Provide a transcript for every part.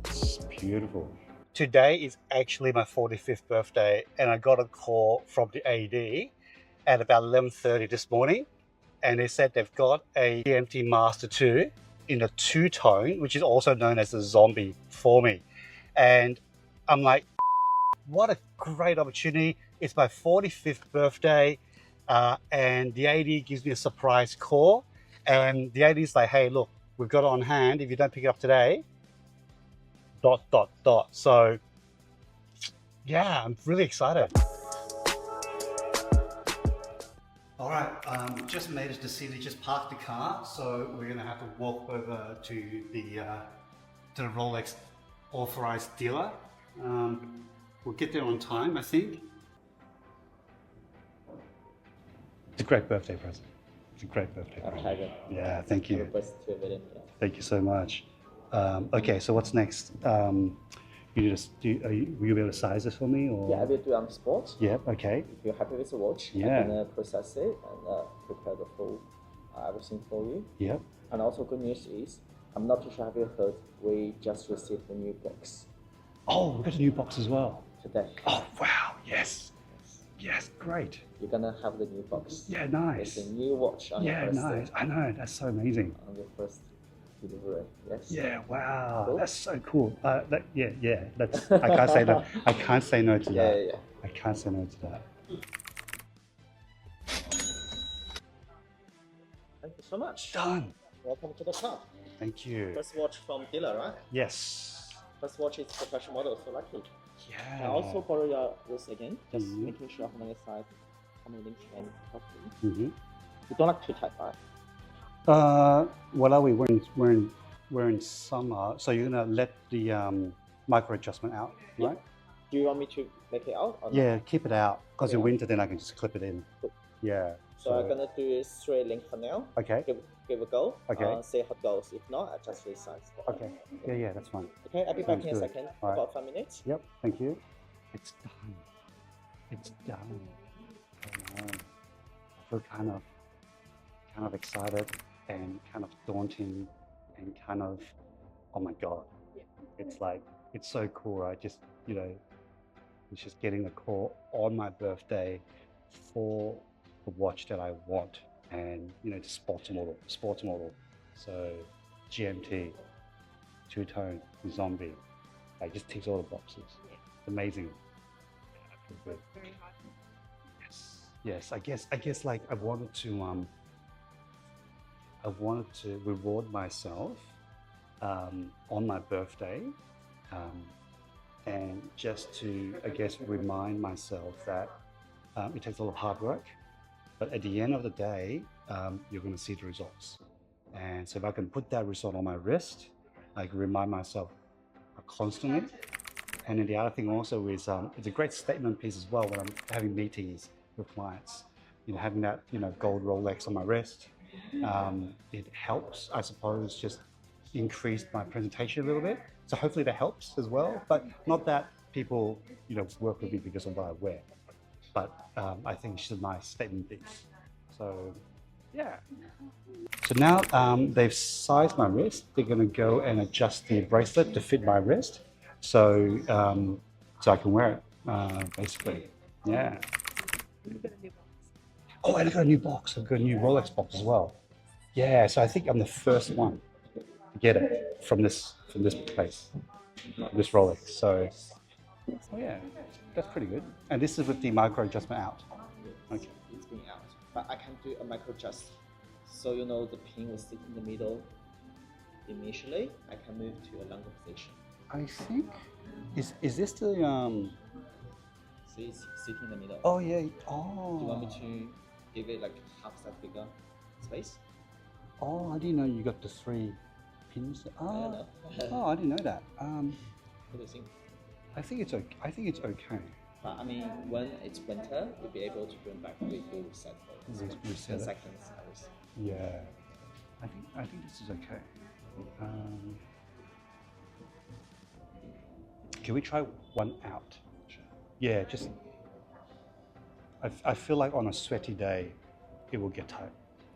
It's beautiful. Today is actually my 45th birthday, and I got a call from the AD at about 11:30 this morning, and they said they've got a GMT Master II in a two-tone, which is also known as a zombie, for me. And I'm like, what a great opportunity. It's my 45th birthday, and the AD gives me a surprise call, and the AD is like, hey, look, we've got it on hand. If you don't pick it up today, ... So yeah, I'm really excited. All right, just made a decision, just parked the car, so we're gonna have to walk over to the Rolex Authorized Dealer. We'll get there on time, I think. It's a great birthday present. It's a great birthday present. Yeah, thank you. Thank you so much. Okay, so what's next? Will you be able to size this for me? Or? Yeah, I will do on the spot. Yeah, okay. If you're happy with the watch, Yeah. I'm gonna process it and prepare the full everything for you. Yeah. And also good news is, I'm not too sure have you heard, we just received a new box. Oh, we've got a new box as well. Today. Oh, wow, yes. Yes, great. You're gonna have the new box. Yeah, nice. It's a new watch on your first nice. day. I know, that's so amazing. On your first delivery, yes. Yeah, wow, Cool. that's so cool. That's, I can't say no. I can't say no to that. Yeah. I can't say no to that. Thank you so much. Done. Welcome to the shop. Thank you. First watch from dealer, right? Yes. First watch is professional model, so lucky. Yeah. I also borrow your wrist again, just Mhm. making sure on your side, coming links and properly. Mm-hmm. You don't like too tight, right? What are we? We're in summer, so you're gonna let the micro adjustment out, right? Do you want me to make it out? Or Yeah, keep it out. Because in Okay. winter, then I can just clip it in. Cool. Yeah. So I'm gonna do a straight link for now. Okay. Give a go. Okay. See how it goes. If not, I just resize. Okay. Yeah, that's fine. Okay, I'll be back Sounds in a good. second. All right. About 5 minutes. Yep. Thank you. It's done. It's done. I know. I feel kind of excited and kind of daunting and kind of, oh my God. It's like, it's so cool, right? Just, it's just getting the call on my birthday for the watch that I want, and it's sports model. So GMT, two-tone, zombie, like just ticks all the boxes. It's amazing. I feel good. Yes. I guess like I wanted to reward myself on my birthday, and just to, I guess, remind myself that it takes a lot of hard work, but at the end of the day, you're going to see the results. And so if I can put that result on my wrist, I can remind myself constantly. And then the other thing also is, it's a great statement piece as well when I'm having meetings with clients. Having that gold Rolex on my wrist, it helps, I suppose, just increase my presentation a little bit. So hopefully that helps as well, but not that people work with me because of what I wear. But I think it's just a nice statement piece. So yeah. So now they've sized my wrist. They're going to go and adjust the bracelet to fit my wrist, so I can wear it basically. Yeah. Oh, and I got a new box. I've got a new Rolex box as well. Yeah, so I think I'm the first one to get it from this place, this Rolex. So yeah, that's pretty good. And this is with the micro adjustment out. Okay. It's being out, but I can do a micro adjust. So the pin will sit in the middle. Initially, I can move to a longer position. I think is this the See, it's sitting in the middle. Oh yeah. Oh. Do you want me to give it like half size bigger space? Oh, I didn't know you got the 3 pins. I don't know. Oh, I didn't know that. What do you think? I think it's okay. I think it's okay. But I mean, when it's winter, we'll be able to bring back the full reset for it. Reset 10 it. seconds. Yeah. I think this is okay. Can we try one out? Sure. Yeah, just. I feel like on a sweaty day, it will get tight.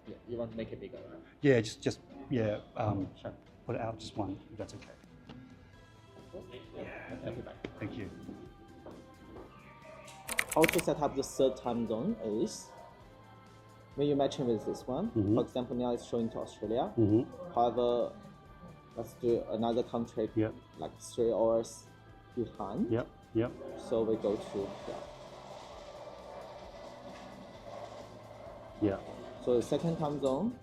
Yeah, you want to make it bigger, right? Yeah, just yeah. Sure. Put it out just one, if that's okay. Yeah. Okay, bye. Thank you. How to set up the third time zone is when you're matching with this one. For example, now it's showing to Australia. However, let's do another country like 3 hours behind. Yep. So we go to Yeah. So the second time zone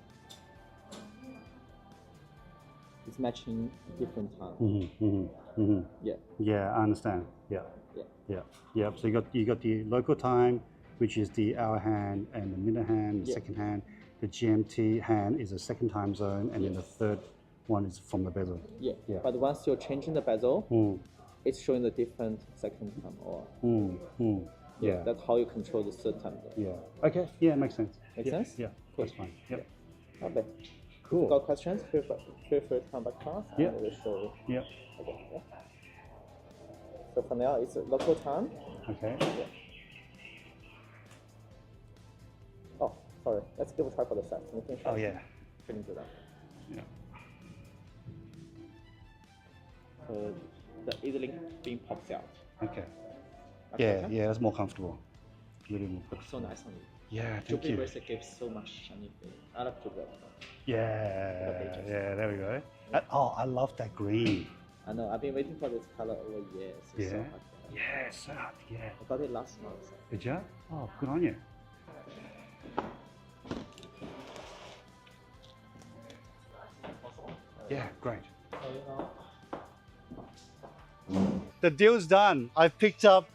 is matching different time. Yeah. Yeah, I understand. Yeah. So you got the local time, which is the hour hand and the minute hand, the second hand. The GMT hand is the second time zone, and then the third one is from the bezel. Yeah. But once you're changing the bezel, it's showing the different second time or. Yeah. That's how you control the third time zone. Yeah. Okay. Yeah, makes sense. Makes sense? Yeah. Cool. That's fine. Yep. Okay. Cool. If you've got questions, feel free to come back to us. Yeah. And we'll show you. Yep. Okay. Yeah. So for now, it's local time. Okay. Yeah. Oh, sorry. Let's give a try for the sets. Making sure. Oh yeah. Fitting to that. Yeah. So the easily being pops out. Okay. Okay. Yeah, that's more comfortable. Really more comfortable. So nice on you. Yeah, thank Jubilee you. bracelet gives so much shiny feel. I love Jubilee. Yeah, there we go. Oh, I love that green. I know. I've been waiting for this color over years. It's so hard. Yeah, so hard to get. I got it last month. Did you? Oh, good on you. Yeah, great. The deal's done. I picked up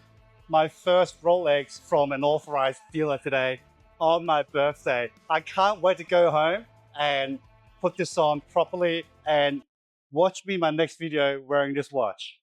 my first Rolex from an authorized dealer today on my birthday. I can't wait to go home and put this on properly and watch me in my next video wearing this watch.